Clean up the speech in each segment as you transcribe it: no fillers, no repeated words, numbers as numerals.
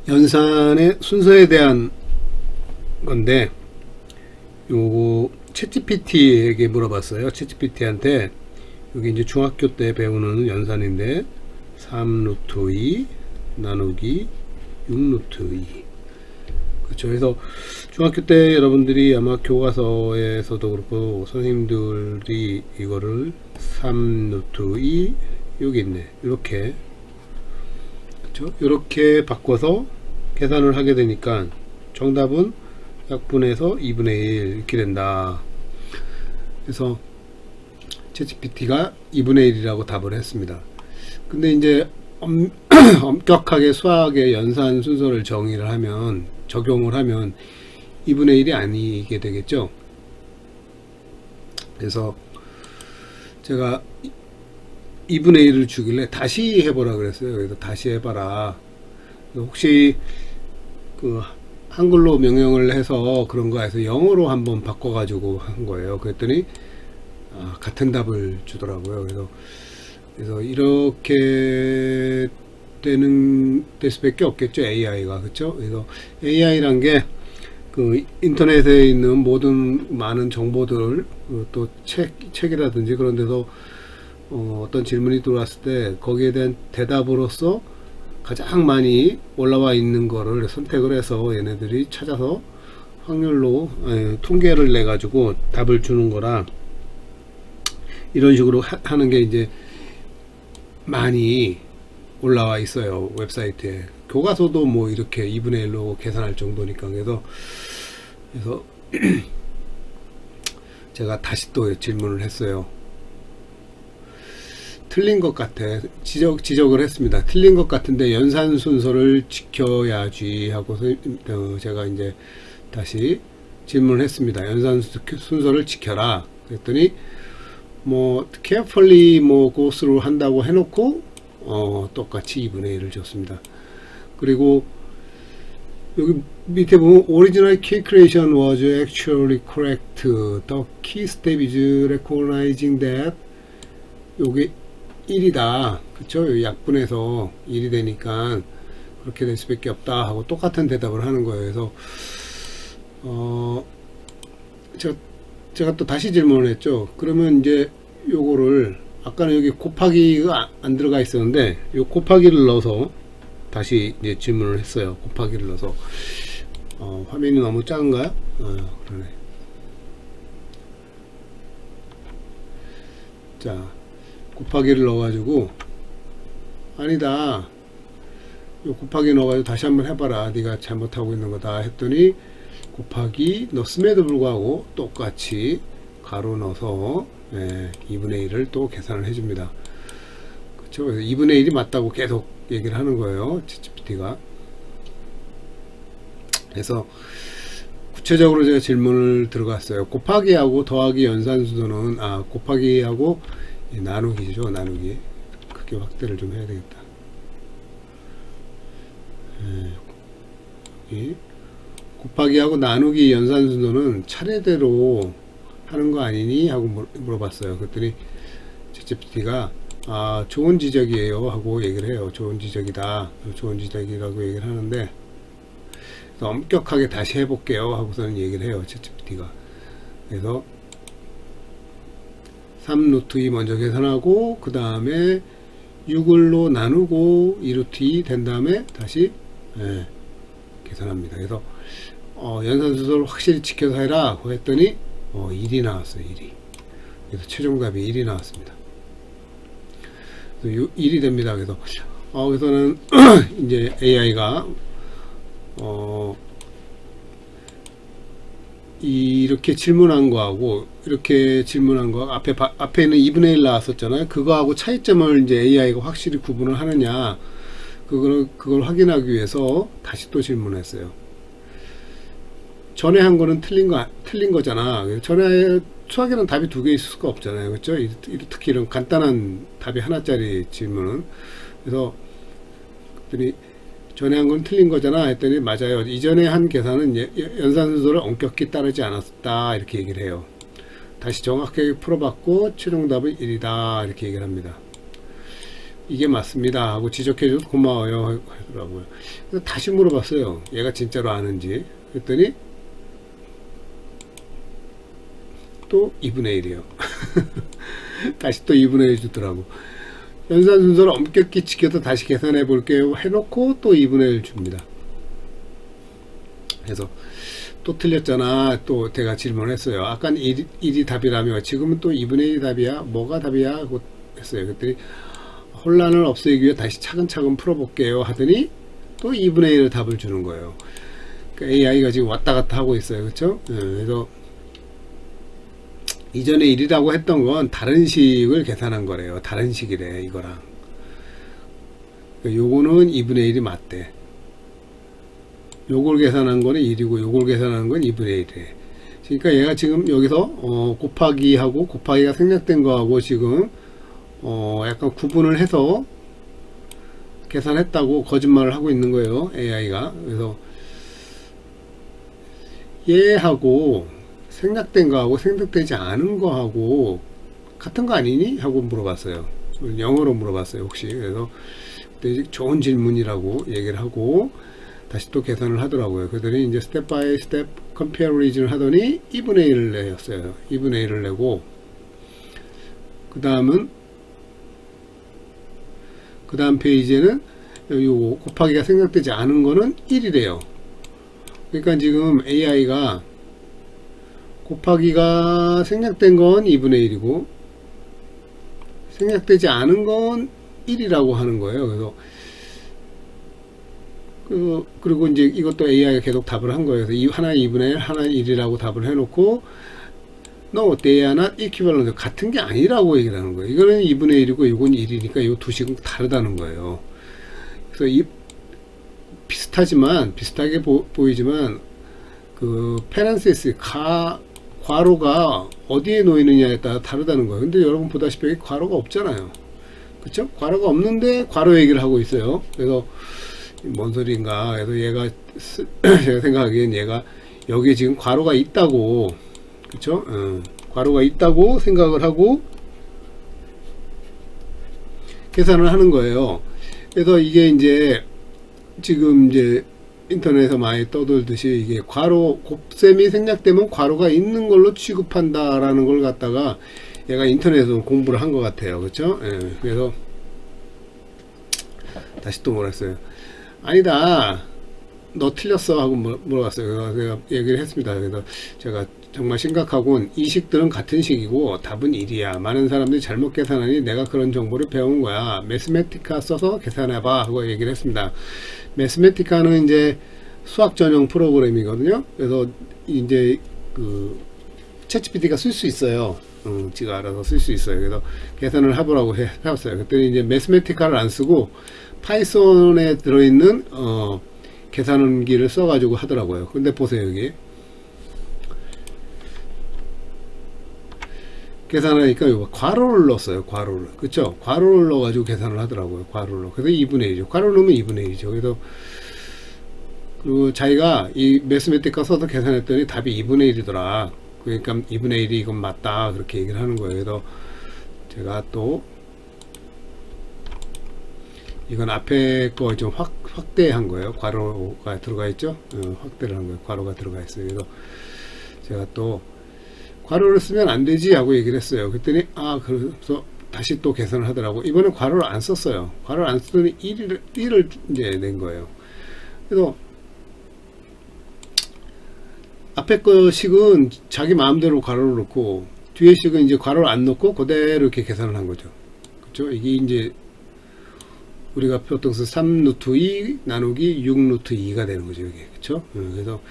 연산의 순서에 대한 건데, 요거 챗GPT에게 물어봤어요. 챗GPT한테 여기 이제 중학교 때 배우는 연산인데 3 루트 2 나누기 6 루트 2. 그렇죠. 그래서 중학교 때 여러분들이 아마 교과서에서도 그렇고 선생님들이 이거를 3 루트 2 여기 있네, 이렇게, 그렇죠, 이렇게 바꿔서 계산을 하게 되니까 정답은 약분해서 2분의 1 이렇게 된다. 그래서 챗GPT가 2분의 1이라고 답을 했습니다. 근데 이제 엄격하게 수학의 연산 순서를 정의를 하면, 적용을 하면 2분의 1이 아니게 되겠죠. 그래서 제가 2분의 1을 주길래 다시 해보라 그랬어요. 그래서 다시 해봐라. 혹시 그 한글로 명령을 해서 그런 거 해서 영어로 한번 바꿔가지고 한 거예요. 그랬더니 같은 답을 주더라고요. 그래서 이렇게 될 수밖에 없겠죠, AI가. 그렇죠? 그래서 AI란 게 그 인터넷에 있는 모든 많은 정보들, 또 책이라든지 그런 데서 어떤 질문이 들어왔을 때 거기에 대한 대답으로서 가장 많이 올라와 있는 거를 선택을 해서 얘네들이 찾아서 확률로 통계를 내 가지고 답을 주는 거라, 이런 식으로 하는 게 이제 많이 올라와 있어요, 웹사이트에. 교과서도 뭐 이렇게 2분의 1로 계산할 정도니까. 그래서 제가 다시 또 질문을 했어요. 틀린 것 같아. 지적을 했습니다. 틀린 것 같은데 연산 순서를 지켜야지 하고서 제가 이제 다시 질문을 했습니다. 연산 순서를 지켜라. 그랬더니 뭐 carefully 뭐 go through 한다고 해놓고 똑같이 2분의 1을 줬습니다. 그리고 여기 밑에 보면 original calculation was actually correct. The key step is recognizing that 요게 1이다. 그쵸? 약분해서 1이 되니까 그렇게 될 수밖에 없다 하고 똑같은 대답을 하는 거예요. 그래서 제가 또 다시 질문을 했죠. 그러면 이제 요거를, 아까는 여기 곱하기가 안 들어가 있었는데 요 곱하기를 넣어서 다시 이제 질문을 했어요. 곱하기를 넣어서 화면이 너무 작은가요? 그러네. 자, 곱하기를 넣어가지고, 아니다, 요 곱하기 넣어가지고 다시 한번 해봐라, 네가 잘못하고 있는 거다 했더니 곱하기 넣었음에도 불구하고 똑같이 가로 넣어서 2분의 1을 또 계산을 해줍니다. 그렇죠? 그래서 2분의 1이 맞다고 계속 얘기를 하는 거예요, 챗GPT가. 그래서 구체적으로 제가 질문을 들어갔어요. 곱하기하고 더하기 연산 순서는, 곱하기하고 나누기죠, 나누기. 크게 확대를 좀 해야 되겠다. 여기 곱하기하고 나누기 연산 순서는 차례대로 하는 거 아니니 하고 물어봤어요. 그랬더니 챗GPT가 좋은 지적이에요 하고 얘기를 해요. 좋은 지적이다, 좋은 지적이라고 얘기를 하는데, 엄격하게 다시 해볼게요 하고서는 얘기를 해요, 챗GPT가. 그래서 3 루트 2 먼저 계산하고, 그 다음에 6을로 나누고 2 루트 2 된 다음에 다시 계산합니다. 그래서 연산 순서를 확실히 지켜서 해라 했더니 1이 나왔어요. 1이. 그래서 최종답이 1이 나왔습니다. 그래서 1이 됩니다. 그래서 그래서는 이제 AI가 이렇게 질문한 거하고 이렇게 질문한 거, 앞에는 2분의 1 나왔었잖아요. 그거하고 차이점을 이제 AI가 확실히 구분을 하느냐, 그걸 확인하기 위해서 다시 또 질문했어요. 전에 한 거는 틀린 거잖아. 전에 수학에는 답이 두 개 있을 수가 없잖아요. 그렇죠? 특히 이런 간단한 답이 하나짜리 질문은. 그래서 그랬더니 전에 한 건 틀린 거잖아 했더니, 맞아요, 이전에 한 계산은 연산 순서를 엄격히 따르지 않았다, 이렇게 얘기를 해요. 다시 정확하게 풀어봤고 최종답은 1이다 이렇게 얘기를 합니다. 이게 맞습니다 하고 지적해줘서 고마워요 하더라고요. 그래서 다시 물어봤어요. 얘가 진짜로 아는지. 그랬더니 또 2분의 1이에요. 다시 또 2분의 1 주더라고. 연산 순서를 엄격히 지켜서 다시 계산해 볼게요 해놓고 또 2분의 1 줍니다. 그래서 또 틀렸잖아. 또 제가 질문했어요. 아깐 1이 답이라며 지금은 또 2분의 1이 답이야? 뭐가 답이야? 하고 했어요. 그랬더니 혼란을 없애기 위해 다시 차근차근 풀어볼게요 하더니 또 2분의 1을 답을 주는 거예요. 그러니까 AI가 지금 왔다 갔다 하고 있어요. 그렇죠? 그래서 이전에 1이라고 했던 건 다른 식을 계산한 거래요. 다른 식이래 이거랑. 그러니까 요거는 2분의 1이 맞대. 요걸 계산한 거는 1이고 요걸 계산하는 건 2분의 1이래. 그러니까 얘가 지금 여기서 곱하기하고 곱하기가 생략된 거하고 지금 약간 구분을 해서 계산했다고 거짓말을 하고 있는 거예요. AI가. 그래서 얘하고 생략된 거하고 생략되지 않은 거하고 같은 거 아니니? 하고 물어봤어요. 영어로 물어봤어요. 혹시. 그래서 좋은 질문이라고 얘기를 하고 다시 또 계산을 하더라고요. 그랬더니 이제 스텝 바이 스텝 컴패리즌을 하더니 2분의 1을 내었어요. 2분의 1을 내고 그 다음 페이지에는 요 곱하기가 생략되지 않은 거는 1이래요. 그러니까 지금 AI가 곱하기가 생략된 건 2분의 1이고 생략되지 않은 건 1이라고 하는 거예요. 그래서 그리고 이제 이것도 AI가 계속 답을 한 거예요. 그래서 하나는 2분의 1, 하나는 1이라고 답을 해놓고 No, they are not equivalent. 같은 게 아니라고 얘기를 하는 거예요. 이거는 2분의 1이고 이건 1이니까 이 두 식은 다르다는 거예요. 그래서 비슷하게 보이지만 그 페란세스 괄호가 어디에 놓이느냐에 따라 다르다는 거예요. 근데 여러분 보다시피 여기 괄호가 없잖아요. 그쵸? 괄호가 없는데 괄호 얘기를 하고 있어요. 그래서 뭔 소리인가. 그래서 얘가 제가 생각하기엔 얘가 여기 지금 괄호가 있다고, 그쵸? 괄호가 있다고 생각을 하고 계산을 하는 거예요. 그래서 이게 이제 지금 이제 인터넷에서 많이 떠돌듯이 이게 곱셈이 생략되면 괄호가 있는 걸로 취급한다라는 걸 갖다가 얘가 인터넷에서 공부를 한 것 같아요. 그렇죠? 그래서 다시 또 뭐라 했어요. 아니다, 너 틀렸어 하고 물어봤어요. 그래서 제가 얘기를 했습니다. 그래서 제가 정말 심각하군. 이 식들은 같은 식이고 답은 1이야. 많은 사람들이 잘못 계산하니 내가 그런 정보를 배운 거야. 매스메티카 써서 계산해봐 하고 얘기를 했습니다. 매스메티카는 이제 수학 전용 프로그램이거든요. 그래서 이제 그 챗GPT가 쓸 수 있어요. 지가 알아서 쓸 수 있어요. 그래서 계산을 해보라고 해봤어요. 그때는 이제 매스메티카를 안 쓰고 파이썬에 들어있는 계산기를 써가지고 하더라고요. 근데 보세요, 여기 계산하니까 이거 괄호를 넣었어요. 괄호를. 그쵸? 괄호를 넣어가지고 계산을 하더라고요. 괄호를 넣어. 그래서 2분의 1이죠. 괄호를 넣으면 2분의 1이죠. 그래서 그리고 자기가 이 매스메티카 써서 계산했더니 답이 2분의 1이더라. 그러니까 2분의 1이 이건 맞다. 그렇게 얘기를 하는 거예요. 그래서 제가 또 이건 앞에 거 좀 확대한 거예요. 괄호가 들어가 있죠. 확대를 한 거예요. 괄호가 들어가 있어요. 그래서 제가 또 괄호를 쓰면 안 되지 하고 얘기를 했어요. 그랬더니 그래서 다시 또 계산을 하더라고. 이번엔 괄호를 안 썼어요. 괄호를 안 쓰더니 1을 이제 낸 거예요. 그래서 앞에 거 식은 자기 마음대로 괄호를 넣고 뒤에 식은 이제 괄호를 안 넣고 그대로 이렇게 계산을 한 거죠. 그렇죠? 이게 이제 우리가 보통서 3 루트 2 나누기 6 루트 2가 되는 거죠. 이게. 그렇죠? 그래서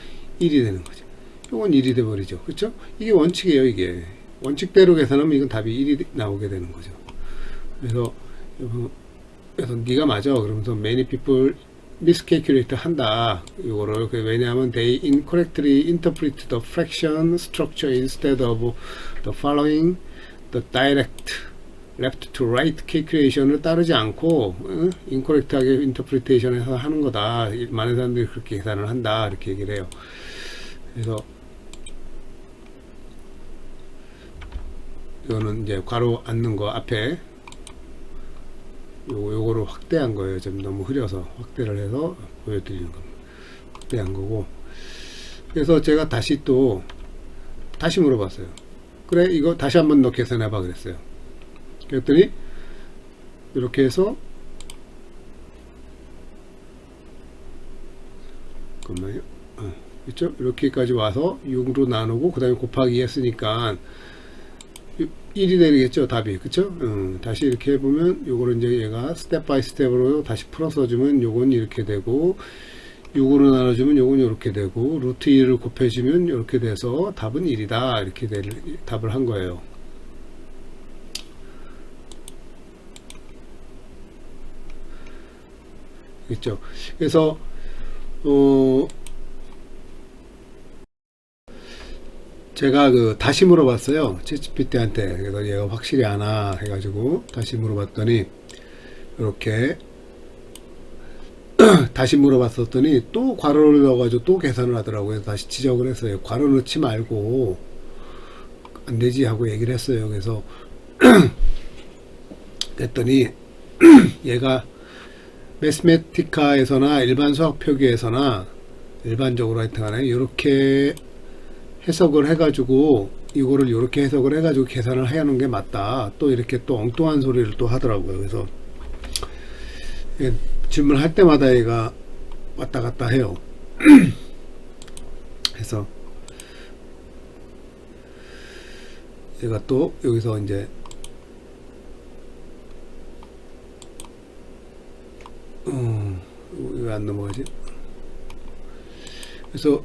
1이 되는 거죠. 이건 1이 돼 버리죠. 그렇죠? 이게 원칙이에요. 이게 원칙대로 계산하면 이건 답이 1이 나오게 되는 거죠. 그래서 네가 맞아. 그러면서 many people miscalculate 한다. 이거를 왜냐하면 they incorrectly interpret the fraction structure instead of the following the direct left to right calculation을 따르지 않고 incorrect하게 interpretation해서 하는 거다. 많은 사람들이 그렇게 계산을 한다. 이렇게 얘기를 해요. 그래서 이거는 이제 괄호 안 넣은 거 앞에 요거를 확대한 거예요. 좀 너무 흐려서 확대를 해서 보여드리는 겁니다. 확대한 거고. 그래서 제가 다시 물어봤어요. 그래, 이거 다시 한번 너 계산해봐 그랬어요. 그랬더니 이렇게 해서, 잠깐만요. 있죠? 이렇게까지 와서 6으로 나누고 그 다음에 곱하기 했으니까 1이 되겠죠, 답이. 그쵸? 다시 이렇게 해보면 요거를 이제 얘가 스텝 바이 스텝으로 다시 풀어서 주면 요건 이렇게 되고, 6으로 나눠주면 요건 이렇게 되고, 루트 2를 곱해주면 이렇게 돼서 답은 1이다 이렇게 답을 한 거예요. 그렇죠? 그래서 제가 다시 물어봤어요. 챗GPT한테. 그래서 얘가 확실히 아나 해가지고 다시 물어봤더니 이렇게 다시 물어봤었더니 또 괄호를 넣어가지고 또 계산을 하더라고요. 그래서 다시 지적을 했어요. 괄호 넣지 말고 안 되지 하고 얘기를 했어요. 그래서 그랬더니 얘가 매스매티카에서나 일반 수학 표기에서나 일반적으로 하여튼간에 이렇게 해석을 해가지고 이거를 이렇게 해석을 해가지고 계산을 해야 하는 게 맞다. 또 이렇게 또 엉뚱한 소리를 또 하더라고요. 그래서 질문할 때마다 얘가 왔다 갔다 해요. 그래서 얘가 또 여기서 이제 왜 안 넘어가지? 그래서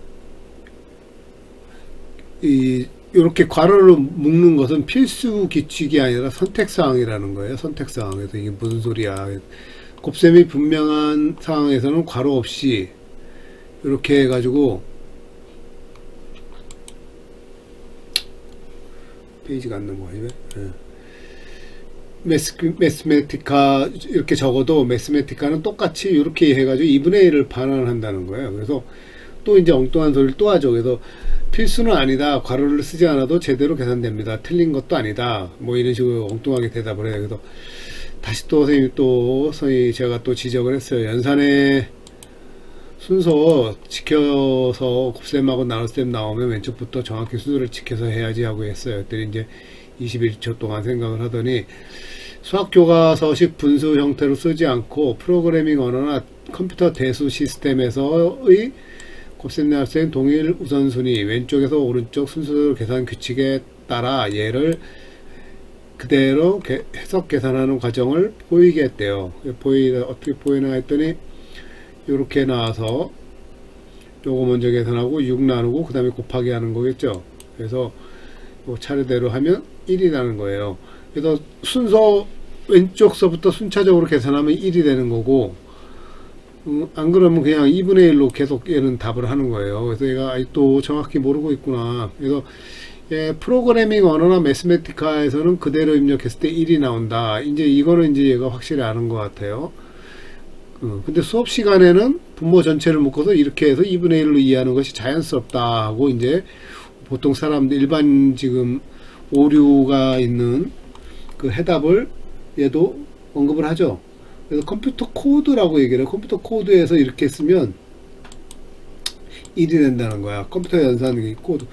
이렇게 괄호를 묶는 것은 필수 규칙이 아니라 선택사항이라는 거예요. 선택사항에서 이게 무슨 소리야? 곱셈이 분명한 상황에서는 괄호 없이 이렇게 해가지고 페이지가 안 넘어가지 왜? 매스매티카 이렇게 적어도 매스매티카는 똑같이 이렇게 해가지고 2분의 1을 반환한다는 거예요. 그래서 또 이제 엉뚱한 소리를 또 하죠. 그래서 필수는 아니다. 괄호를 쓰지 않아도 제대로 계산됩니다. 틀린 것도 아니다. 뭐 이런 식으로 엉뚱하게 대답을 해요. 그래서 다시 또 선생님이 제가 또 지적을 했어요. 연산의 순서 지켜서 곱셈하고 나눗셈 나오면 왼쪽부터 정확히 순서를 지켜서 해야지 하고 했어요. 그때 이제 21초 동안 생각을 하더니 수학 교과서식 분수 형태로 쓰지 않고 프로그래밍 언어나 컴퓨터 대수 시스템에서의 곱셈 나눗셈 동일 우선순위 왼쪽에서 오른쪽 순서 계산 규칙에 따라 얘를 그대로 해석 계산하는 과정을 보이게 했대요. 어떻게 보이나 했더니 이렇게 나와서 요거 먼저 계산하고 6 나누고 그 다음에 곱하기 하는 거겠죠. 그래서 뭐 차례대로 하면 1이 나는 거예요. 그래서 순서 왼쪽서부터 순차적으로 계산하면 1이 되는 거고, 안 그러면 그냥 2분의 1로 계속 얘는 답을 하는 거예요. 그래서 얘가 아직도 정확히 모르고 있구나. 그래서 프로그래밍 언어나 매스매티카에서는 그대로 입력했을 때 1이 나온다. 이제 이거는 이제 얘가 확실히 아는 것 같아요. 근데 수업 시간에는 분모 전체를 묶어서 이렇게 해서 2분의 1로 이해하는 것이 자연스럽다 하고 이제 보통 사람들 일반 지금 오류가 있는 그 해답을 얘도 언급을 하죠. 그래서 컴퓨터 코드라고 얘기를 해요. 컴퓨터 코드에서 이렇게 쓰면 1이 된다는 거야. 컴퓨터 연산 코드.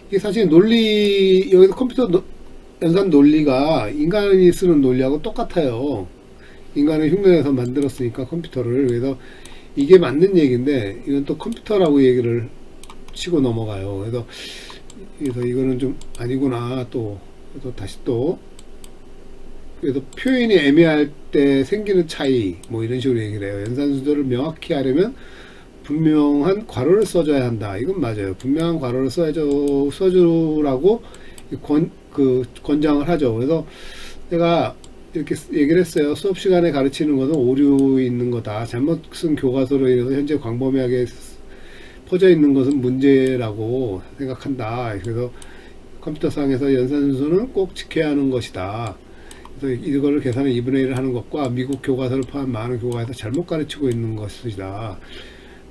이게 사실 논리, 여기서 컴퓨터 연산 논리가 인간이 쓰는 논리하고 똑같아요. 인간은 흉내내서 만들었으니까 컴퓨터를. 그래서 이게 맞는 얘기인데, 이건 또 컴퓨터라고 얘기를 치고 넘어가요. 그래서 이거는 좀 아니구나. 그래서 다시 그래서 표현이 애매할 때 생기는 차이, 뭐 이런 식으로 얘기를 해요. 연산 순서를 명확히 하려면 분명한 괄호를 써줘야 한다. 이건 맞아요. 분명한 괄호를 써주라고 권장을 하죠. 그래서 제가 이렇게 얘기를 했어요. 수업 시간에 가르치는 것은 오류 있는 거다. 잘못 쓴 교과서로 인해서 현재 광범위하게 퍼져 있는 것은 문제라고 생각한다. 그래서 컴퓨터상에서 연산 순서는 꼭 지켜야 하는 것이다. 그래서 이거를 계산을 2분의 1을 하는 것과 미국 교과서를 포함한 많은 교과에서 잘못 가르치고 있는 것이다.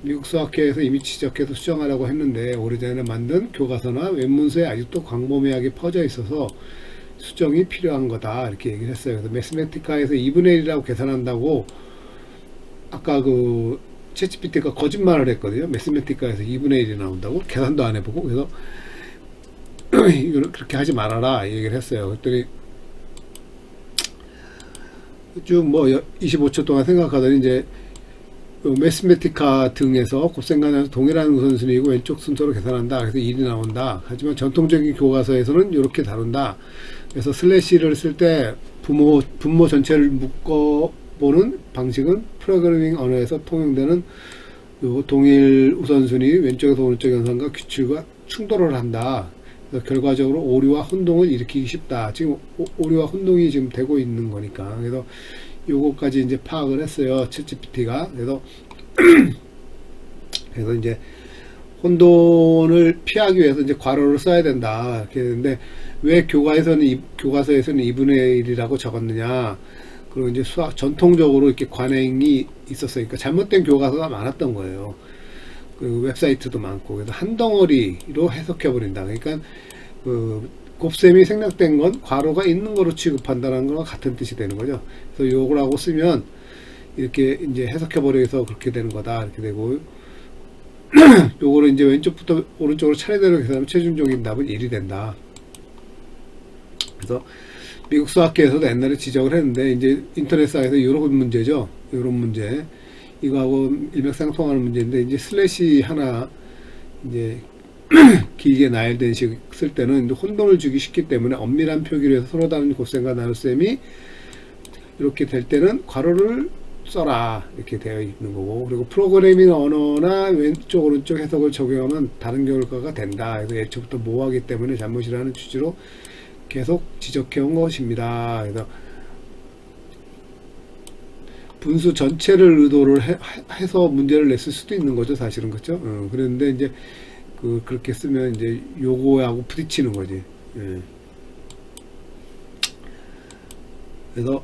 미국 수학회에서 이미 지적해서 수정하라고 했는데 오래전에 만든 교과서나 원문서에 아직도 광범위하게 퍼져 있어서 수정이 필요한 거다 이렇게 얘기를 했어요. 그래서 매스매티카에서 2분의 1이라고 계산한다고 아까 그 챗GPT가 거짓말을 했거든요. 매스매티카에서 2분의 1이 나온다고 계산도 안 해보고. 그래서 그렇게 하지 말아라 얘기를 했어요. 그랬더니 쭉 뭐 25초 동안 생각하더니 이제 매스매티카 등에서 곱셈간에서 동일한 우선순위이고 왼쪽 순서로 계산한다. 그래서 1이 나온다. 하지만 전통적인 교과서에서는 이렇게 다룬다. 그래서 슬래시를 쓸 때 분모 전체를 묶어보는 방식은 프로그래밍 언어에서 통용되는 요 동일 우선순위 왼쪽에서 오른쪽 연산과 규칙과 충돌을 한다. 그래서 결과적으로 오류와 혼동을 일으키기 쉽다. 지금 오류와 혼동이 지금 되고 있는 거니까. 그래서 요거까지 이제 파악을 했어요. 챗GPT가. 그래서 이제 혼돈을 피하기 위해서 이제 괄호를 써야 된다. 이렇게 했는데 왜 교과서에서는 2분의 1이라고 적었느냐. 그리고 이제 전통적으로 이렇게 관행이 있었어요. 그러니까 잘못된 교과서가 많았던 거예요. 그 웹사이트도 많고. 그래서 한 덩어리로 해석해 버린다. 그러니까 그 곱셈이 생략된 건 괄호가 있는 거로 취급한다는 거랑 같은 뜻이 되는 거죠. 그래서 요거라고 쓰면 이렇게 이제 해석해 버려서 그렇게 되는 거다. 이렇게 되고 요거를 이제 왼쪽부터 오른쪽으로 차례대로 계산하면 최종적인 답은 1이 된다. 그래서 미국 수학계에서도 옛날에 지적을 했는데 이제 인터넷상에서 이런 문제죠. 이런 문제. 이거하고 일맥상통하는 문제인데 이제 슬래시 하나 이제 길게 나열된 식 쓸 때는 혼돈을 주기 쉽기 때문에 엄밀한 표기로 해서 서로 다른 곱셈과 나눗셈이 이렇게 될 때는 괄호를 써라 이렇게 되어 있는 거고, 그리고 프로그래밍 언어나 왼쪽 오른쪽 해석을 적용하면 다른 결과가 된다. 그래서 애초부터 모호하기 때문에 잘못이라는 취지로 계속 지적해 온 것입니다. 그래서 분수 전체를 의도를 해서 문제를 냈을 수도 있는 거죠, 사실은. 그렇죠? 그런데 이제 그렇게 쓰면 이제 요거하고 부딪히는 거지. 예. 그래서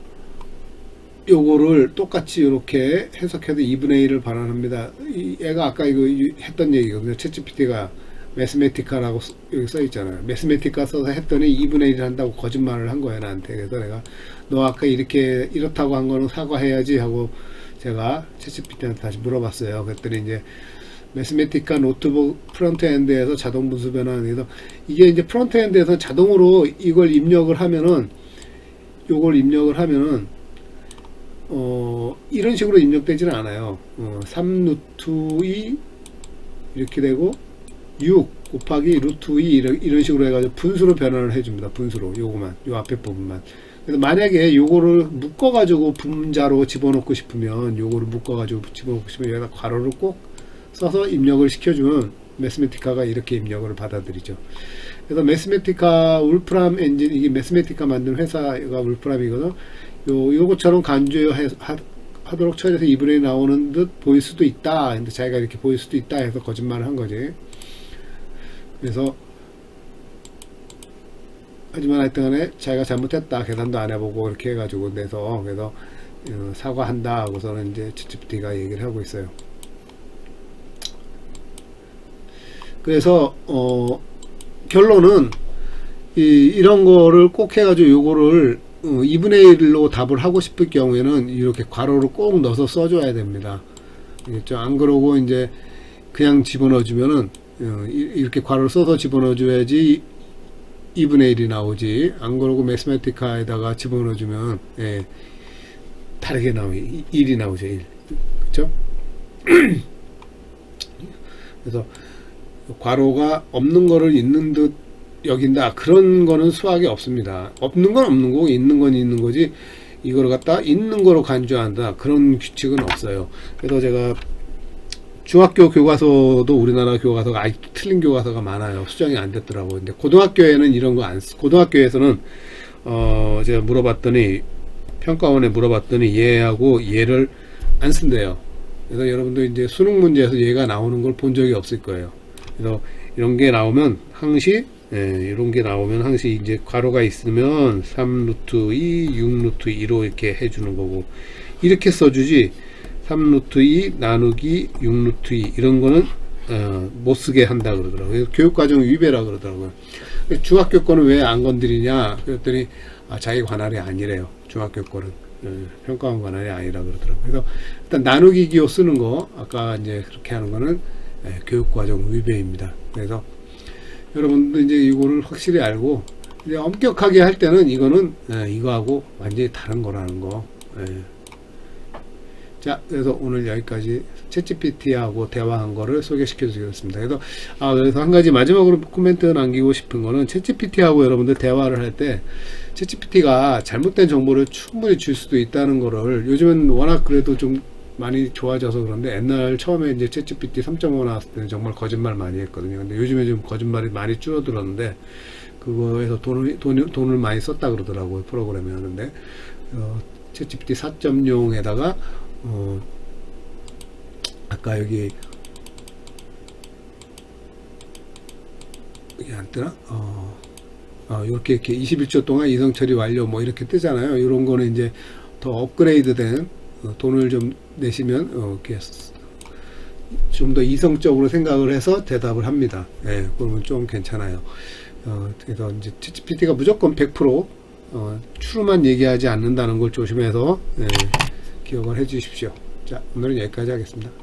요거를 똑같이 이렇게 해석해도 2분의 1을 반환합니다. 얘가 아까 이거 했던 얘기거든요. 챗GPT가 매스매티카라고 여기 써 있잖아요. 매스매티카 써서 했더니 2분의 1을 한다고 거짓말을 한 거야, 나한테. 그래서 내가 너 아까 이렇다고 한 거는 사과해야지 하고 제가 챗GPT한테 다시 물어봤어요. 그랬더니 이제 매스매티카 노트북 프론트엔드에서 자동 분수 변환. 그래서 이게 이제 프론트엔드에서 자동으로 이걸 입력을 하면은 요걸 입력을 하면은 이런 식으로 입력되지는 않아요. 3루트 2 이렇게 되고 6 곱하기 루트 2 이런 식으로 해가지고 분수로 변환을 해줍니다. 분수로 요거만, 요 앞에 부분만. 그래서 만약에 요거를 묶어가지고 분자로 집어넣고 싶으면 요거를 묶어가지고 집어넣고 싶으면 여기다 괄호를 꼭 써서 입력을 시켜주면 매스매티카가 이렇게 입력을 받아들이죠. 그래서 매스매티카 울프람 엔진, 이게 매스매티카 만든 회사가 울프람이거든. 요것처럼 간주하도록 처리해서 2분의 1 나오는 듯 보일 수도 있다. 근데 자기가 이렇게 보일 수도 있다 해서 거짓말을 한 거지. 그래서 하지만 하여튼간에 자기가 잘못했다, 계산도 안 해보고 이렇게 해가지고 내서, 그래서 사과한다 하고서는 이제 챗GPT가 얘기를 하고 있어요. 그래서 결론은 이런 거를 꼭 해가지고 요거를 2분의 1로 답을 하고 싶을 경우에는 이렇게 괄호를 꼭 넣어서 써줘야 됩니다. 알겠죠? 안 그러고 이제 그냥 집어넣어주면은 이렇게 괄호를 써서 집어넣어줘야지 2분의 1이 나오지. 안 그러고 매스매티카에다가 집어넣어주면 다르게 나오죠. 1이 나오죠. 1. 그렇죠? 그래서 괄호가 없는 거를 있는 듯 여긴다, 그런 거는 수학에 없습니다. 없는 건 없는 거고 있는 건 있는 거지, 이걸 갖다 있는 거로 간주한다, 그런 규칙은 없어요. 그래서 제가 중학교 교과서도 우리나라 교과서가 아직 틀린 교과서가 많아요. 수정이 안 됐더라고요. 근데 고등학교에는 이런 거 안 쓰, 고등학교에서는 제가 물어봤더니, 평가원에 물어봤더니 얘하고 얘를 안 쓴대요. 그래서 여러분도 이제 수능 문제에서 얘가 나오는 걸 본 적이 없을 거예요. 그래서 이런 게 나오면 항시, 이런 게 나오면 항시 이제 괄호가 있으면 3루트 2, 6루트 2로 이렇게 해주는 거고, 이렇게 써주지 3루트 2 나누기 6루트 2 이런 거는 못 쓰게 한다 그러더라고요. 교육과정 위배라 그러더라고요. 중학교 거는 왜 안 건드리냐 그랬더니 자기 관할이 아니래요. 중학교 거는 평가원 관할이 아니라 그러더라고요. 그래서 일단 나누기 기호 쓰는 거 아까 이제 그렇게 하는 거는 교육과정 위배입니다. 그래서 여러분도 이제 이거를 확실히 알고 이제 엄격하게 할 때는 이거는 이거하고 완전히 다른 거라는 거. 자, 그래서 오늘 여기까지 챗GPT하고 대화한 거를 소개시켜 드리겠습니다. 그래서 한 가지 마지막으로 코멘트 남기고 싶은 거는 챗GPT하고 여러분들 대화를 할 때 챗GPT가 잘못된 정보를 충분히 줄 수도 있다는 거를 요즘은 워낙 그래도 좀 많이 좋아져서 그런데 옛날 처음에 이제 챗GPT 3.5 나왔을 때는 정말 거짓말 많이 했거든요. 근데 요즘에 좀 거짓말이 많이 줄어들었는데 그거에서 돈을 많이 썼다 그러더라고요. 프로그램에 하는데 챗GPT 4.0에다가 아까 여기 안 뜨나? 이렇게 21초 동안 이성 처리 완료 뭐 이렇게 뜨잖아요. 이런 거는 이제 더 업그레이드된 돈을 좀 내시면 이렇게 좀 더 이성적으로 생각을 해서 대답을 합니다. 그러면 좀 괜찮아요. 그래서 이제 챗GPT가 무조건 100% 추루만 얘기하지 않는다는 걸 조심해서 기억을 해 주십시오. 자, 오늘은 여기까지 하겠습니다.